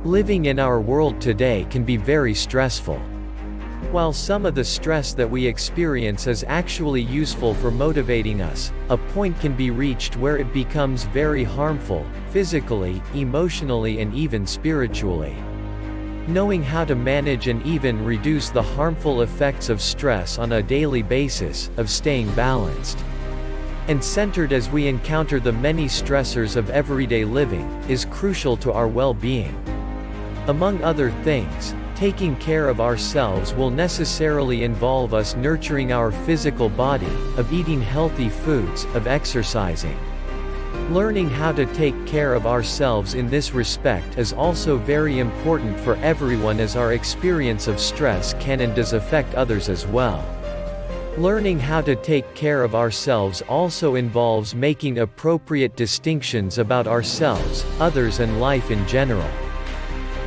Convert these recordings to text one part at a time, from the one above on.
Living in our world today can be very stressful. While some of the stress that we experience is actually useful for motivating us, a point can be reached where it becomes very harmful, physically, emotionally and even spiritually. Knowing how to manage and even reduce the harmful effects of stress on a daily basis, of staying balanced and centered as we encounter the many stressors of everyday living, is crucial to our well-being. Among other things, taking care of ourselves will necessarily involve us nurturing our physical body, of eating healthy foods, of exercising. Learning how to take care of ourselves in this respect is also very important for everyone, as our experience of stress can and does affect others as well. Learning how to take care of ourselves also involves making appropriate distinctions about ourselves, others and life in general.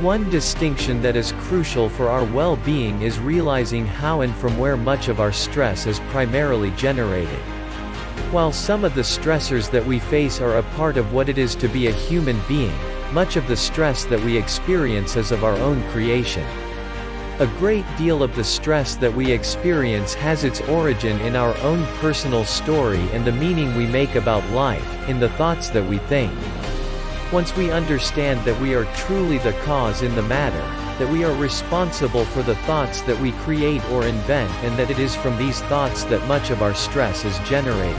One distinction that is crucial for our well-being is realizing how and from where much of our stress is primarily generated. While some of the stressors that we face are a part of what it is to be a human being, much of the stress that we experience is of our own creation. A great deal of the stress that we experience has its origin in our own personal story and the meaning we make about life, in the thoughts that we think. Once we understand that we are truly the cause in the matter, that we are responsible for the thoughts that we create or invent, and that it is from these thoughts that much of our stress is generated,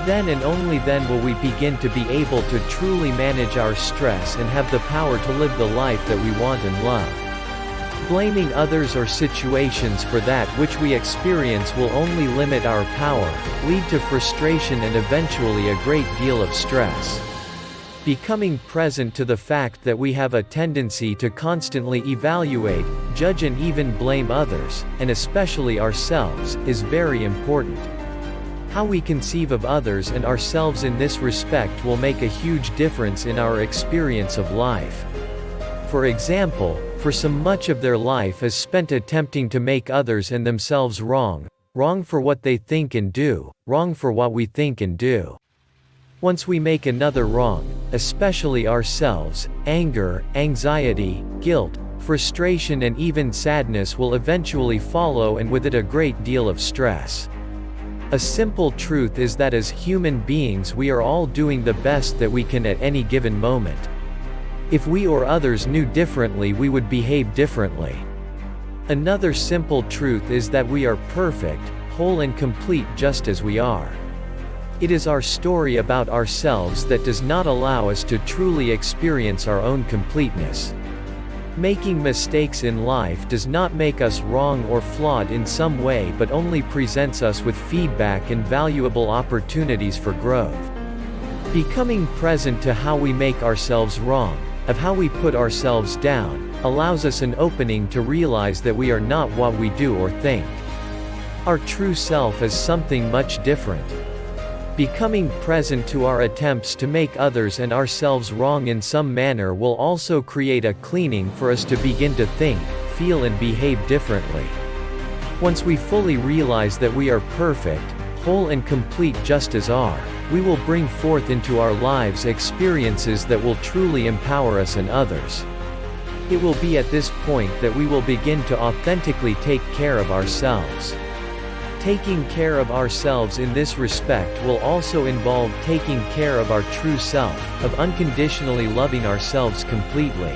then and only then will we begin to be able to truly manage our stress and have the power to live the life that we want and love. Blaming others or situations for that which we experience will only limit our power, lead to frustration and eventually a great deal of stress. Becoming present to the fact that we have a tendency to constantly evaluate, judge and even blame others, and especially ourselves, is very important. How we conceive of others and ourselves in this respect will make a huge difference in our experience of life. For example, for some much of their life is spent attempting to make others and themselves wrong, wrong for what they think and do, wrong for what we think and do. Once we make another wrong, especially ourselves, anger, anxiety, guilt, frustration and even sadness will eventually follow, and with it a great deal of stress. A simple truth is that as human beings we are all doing the best that we can at any given moment. If we or others knew differently, we would behave differently. Another simple truth is that we are perfect, whole and complete just as we are. It is our story about ourselves that does not allow us to truly experience our own completeness. Making mistakes in life does not make us wrong or flawed in some way, but only presents us with feedback and valuable opportunities for growth. Becoming present to how we make ourselves wrong, of how we put ourselves down, allows us an opening to realize that we are not what we do or think. Our true self is something much different. Becoming present to our attempts to make others and ourselves wrong in some manner will also create a cleaning for us to begin to think, feel and behave differently. Once we fully realize that we are perfect, whole and complete just as are, we will bring forth into our lives experiences that will truly empower us and others. It will be at this point that we will begin to authentically take care of ourselves. Taking care of ourselves in this respect will also involve taking care of our true self, of unconditionally loving ourselves completely.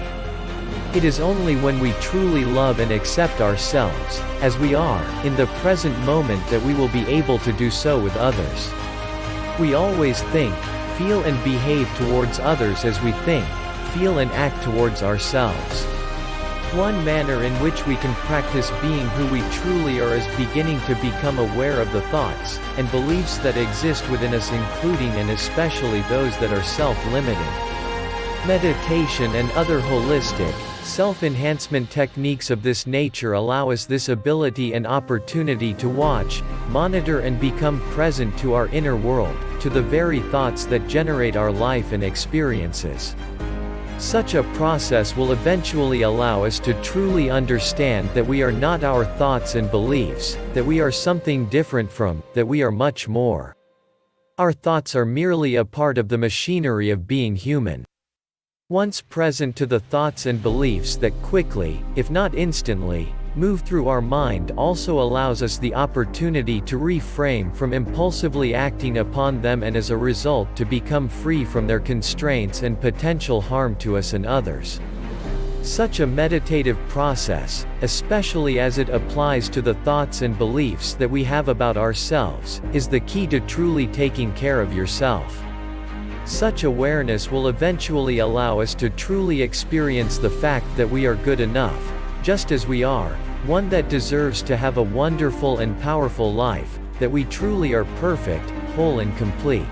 It is only when we truly love and accept ourselves, as we are, in the present moment, that we will be able to do so with others. We always think, feel and behave towards others as we think, feel and act towards ourselves. One manner in which we can practice being who we truly are is beginning to become aware of the thoughts and beliefs that exist within us, including and especially those that are self-limiting. Meditation and other holistic, self-enhancement techniques of this nature allow us this ability and opportunity to watch, monitor and become present to our inner world, to the very thoughts that generate our life and experiences. Such a process will eventually allow us to truly understand that we are not our thoughts and beliefs, that we are something different from, that we are much more. Our thoughts are merely a part of the machinery of being human. once present to the thoughts and beliefs that quickly, if not instantly, move through our mind also allows us the opportunity to refrain from impulsively acting upon them and as a result to become free from their constraints and potential harm to us and others. Such a meditative process, especially as it applies to the thoughts and beliefs that we have about ourselves, is the key to truly taking care of yourself. Such awareness will eventually allow us to truly experience the fact that we are good enough, just as we are, one that deserves to have a wonderful and powerful life, that we truly are perfect, whole and complete.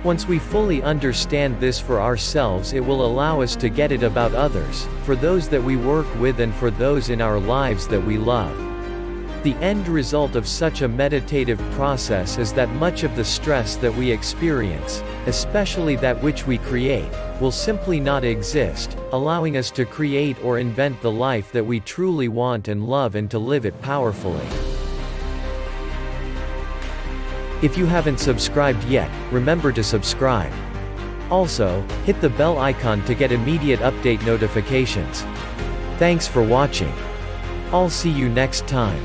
Once we fully understand this for ourselves, it will allow us to get it about others, for those that we work with and for those in our lives that we love. The end result of such a meditative process is that much of the stress that we experience, especially that which we create, will simply not exist, allowing us to create or invent the life that we truly want and love and to live it powerfully. If you haven't subscribed yet, remember to subscribe. Also, hit the bell icon to get immediate update notifications. Thanks for watching. I'll see you next time.